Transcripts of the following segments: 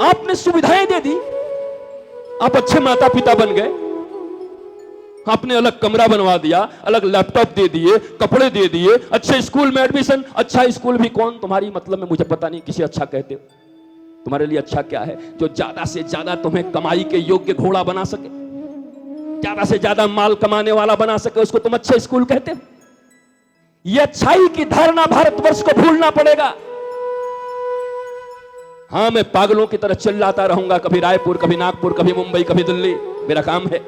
आपने सुविधाएं दे दी, आप अच्छे माता पिता बन गए, आपने अलग कमरा बनवा दिया, अलग लैपटॉप दे दिए, कपड़े दे दिए, अच्छे स्कूल में एडमिशन। अच्छा स्कूल भी कौन तुम्हारी मतलब में मुझे पता नहीं, किसी अच्छा कहते हो। तुम्हारे लिए अच्छा क्या है? जो ज्यादा से ज्यादा तुम्हें कमाई के योग्य घोड़ा बना सके, ज्यादा से ज्यादा माल कमाने वाला बना सके, उसको तुम अच्छे स्कूल कहते हो। यह अच्छाई की धारणा भारतवर्ष को भूलना पड़ेगा। हां, मैं पागलों की तरह चिल्लाता रहूंगा, कभी रायपुर, कभी नागपुर, कभी मुंबई, कभी दिल्ली, मेरा काम है।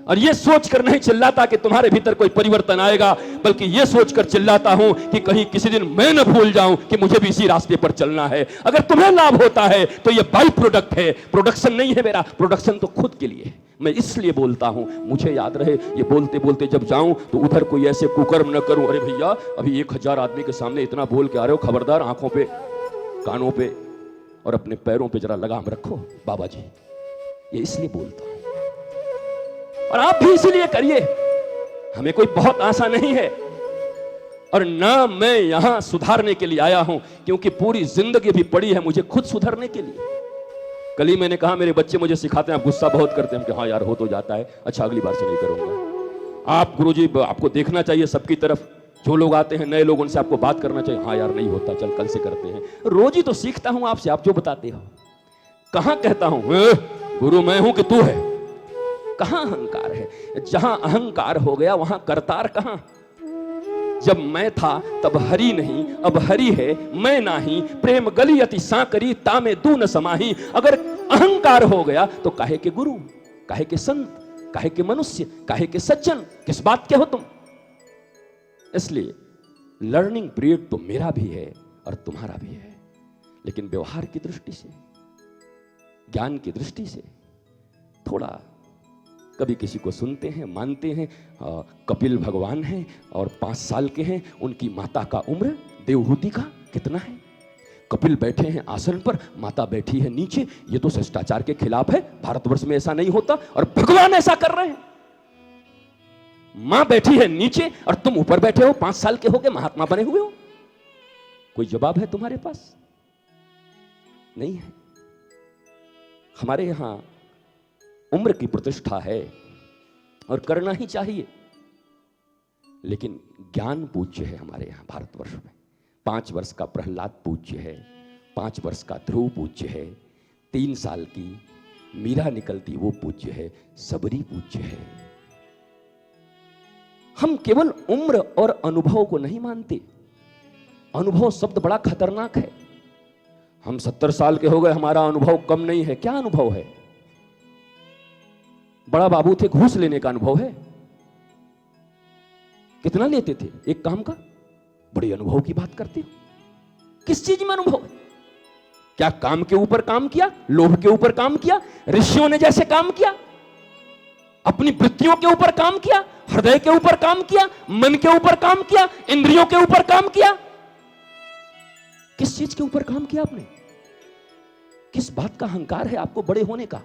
और यह सोचकर नहीं चिल्लाता कि तुम्हारे भीतर कोई परिवर्तन आएगा, बल्कि यह सोचकर चिल्लाता हूं कि कहीं किसी दिन मैं न भूल जाऊं कि मुझे भी इसी रास्ते पर चलना है। अगर तुम्हें लाभ होता है तो यह बाई प्रोडक्ट है, प्रोडक्शन नहीं है मेरा। प्रोडक्शन तो खुद के लिए है। मैं इसलिए बोलता हूं, मुझे याद रहे, ये बोलते बोलते जब जाऊं तो उधर कोई ऐसे कुकर्म न करूं, अरे भैया अभी 1000 आदमी के सामने इतना बोल के आ रहे हो, खबरदार आंखों पे, कानों पे और अपने पैरों पे जरा लगाम रखो बाबा जी। ये इसलिए बोलता हूं, और आप भी इसलिए करिए। हमें कोई बहुत आशा नहीं है, और ना मैं यहां सुधारने के लिए आया हूं, क्योंकि पूरी जिंदगी भी पड़ी है मुझे खुद सुधरने के लिए। कल ही मैंने कहा, मेरे बच्चे मुझे सिखाते हैं, आप गुस्सा बहुत करते हैं कि हाँ यार हो तो जाता है, अच्छा अगली बार से नहीं करूंगा। आप गुरुजी आपको देखना चाहिए सबकी तरफ, जो लोग आते हैं नए लोग, उनसे आपको बात करना चाहिए, हाँ यार नहीं होता, चल कल से करते हैं। रोज ही तो सीखता हूं आपसे, आप जो बताते हो। कहां कहता हूं गुरु मैं हूं कि तू है? कहां अहंकार है? जहां अहंकार हो गया वहां करतार कहां? जब मैं था तब हरि नहीं, अब हरि है मैं नाही, प्रेम गली अति सांकरी तामे दू न समाही। अगर अहंकार हो गया तो काहे के गुरु, काहे के संत, काहे के मनुष्य, काहे के सज्जन, किस बात के हो तुम? इसलिए लर्निंग पीरियड तो मेरा भी है और तुम्हारा भी है, लेकिन व्यवहार की दृष्टि से, ज्ञान की दृष्टि से थोड़ा कभी किसी को सुनते हैं, मानते हैं। कपिल भगवान हैं और 5 साल के हैं, उनकी माता का उम्र देवहूति का कितना है? कपिल बैठे हैं आसन पर, माता बैठी है नीचे। ये तो शिष्टाचार के खिलाफ है, भारतवर्ष में ऐसा नहीं होता, और भगवान ऐसा कर रहे हैं। मां बैठी है नीचे और तुम ऊपर बैठे हो, 5 साल के हो गए, महात्मा बने हुए हो। कोई जवाब है तुम्हारे पास? नहीं है। हमारे यहां उम्र की प्रतिष्ठा है और करना ही चाहिए, लेकिन ज्ञान पूज्य है हमारे यहां भारतवर्ष में। 5 वर्ष का प्रहलाद पूज्य है, 5 वर्ष का ध्रुव पूज्य है, 3 साल की मीरा निकलती वो पूज्य है, सबरी पूज्य है। हम केवल उम्र और अनुभव को नहीं मानते। अनुभव शब्द बड़ा खतरनाक है। हम 70 साल के हो गए, हमारा अनुभव कम नहीं है। क्या अनुभव है? बड़ा बाबू थे, घूस लेने का अनुभव है। कितना लेते थे एक काम का? बड़े अनुभव की बात करते हो। किस चीज में अनुभव है? क्या काम के ऊपर काम किया? लोभ के ऊपर काम किया? ऋषियों ने जैसे काम किया? अपनी वृत्तियों के ऊपर काम किया? हृदय के ऊपर काम किया? मन के ऊपर काम किया? इंद्रियों के ऊपर काम किया? किस चीज के ऊपर काम किया आपने? किस बात का अहंकार है आपको बड़े होने का?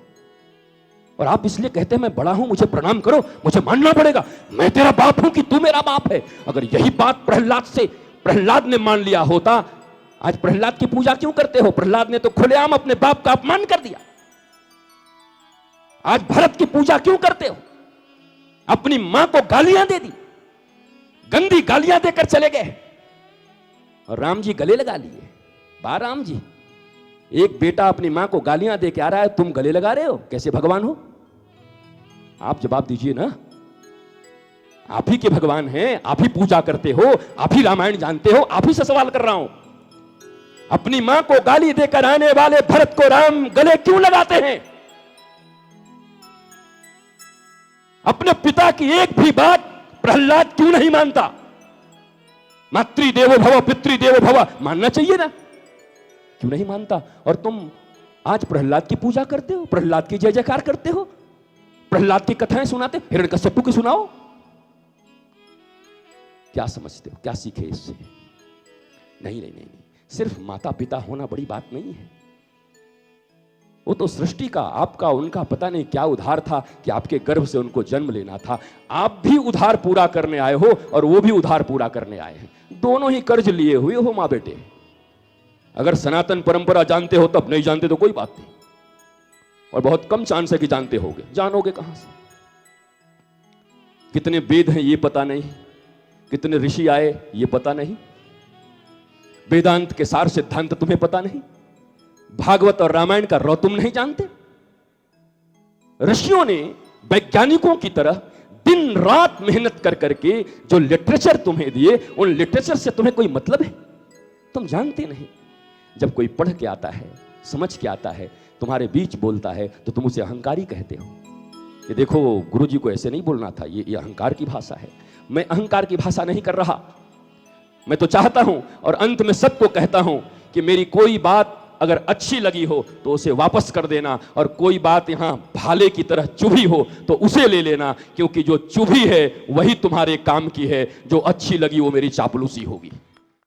और आप इसलिए कहते हैं मैं बड़ा हूं, मुझे प्रणाम करो, मुझे मानना पड़ेगा, मैं तेरा बाप हूं कि तू मेरा बाप है। अगर यही बात प्रहलाद ने मान लिया होता, आज प्रहलाद की पूजा क्यों करते हो? प्रहलाद ने तो खुलेआम अपने बाप का अपमान कर दिया। आज भरत की पूजा क्यों करते हो? अपनी मां को गालियां दे दी, गंदी गालियां देकर चले गए, और राम जी गले लगा लिए। बा राम जी, एक बेटा अपनी मां को गालियां दे के आ रहा है, तुम गले लगा रहे हो, कैसे भगवान हो? आप जवाब दीजिए ना। आप ही के भगवान हैं, आप ही पूजा करते हो, आप ही रामायण जानते हो, आप ही से सवाल कर रहा हूं। अपनी मां को गाली देकर आने वाले भरत को राम गले क्यों लगाते हैं? अपने पिता की एक भी बात प्रहलाद क्यों नहीं मानता? मातृदेवो भव पितृदेवो भव मानना चाहिए ना, क्यों नहीं मानता? और तुम आज प्रहलाद की पूजा करते हो, प्रहलाद की जय जयकार करते हो, प्रहलाद की कथाएं सुनाते, हिरण्यकश्यप की सुनाओ। क्या समझते हो? क्या सीखे इससे? नहीं नहीं नहीं, सिर्फ माता पिता होना बड़ी बात नहीं है। वो तो सृष्टि का, आपका, उनका पता नहीं क्या उधार था कि आपके गर्भ से उनको जन्म लेना था। आप भी उधार पूरा करने आए हो और वो भी उधार पूरा करने आए हैं। दोनों ही कर्ज लिए हुए हो मां बेटे। अगर सनातन परंपरा जानते हो तब, नहीं जानते तो कोई बात नहीं, और बहुत कम चांस है कि जानते होगे। जानोगे कहां से? कितने वेद हैं ये पता नहीं, कितने ऋषि आए ये पता नहीं, वेदांत के सार सिद्धांत तुम्हें पता नहीं, भागवत और रामायण का रौ तुम नहीं जानते। ऋषियों ने वैज्ञानिकों की तरह दिन रात मेहनत कर करके जो लिटरेचर तुम्हें दिए, उन लिटरेचर से तुम्हें कोई मतलब है? तुम जानते नहीं। जब कोई पढ़ के आता है, समझ के आता है, तुम्हारे बीच बोलता है, तो तुम उसे अहंकारी कहते हो। ये देखो, गुरु जी को ऐसे नहीं बोलना था, ये अहंकार की भाषा है। मैं अहंकार की भाषा नहीं कर रहा। मैं तो चाहता हूं और अंत में सबको कहता हूं कि मेरी कोई बात अगर अच्छी लगी हो तो उसे वापस कर देना, और कोई बात यहां भाले की तरह चुभी हो तो उसे ले लेना, क्योंकि जो चुभी है वही तुम्हारे काम की है, जो अच्छी लगी वो मेरी चापलूसी होगी।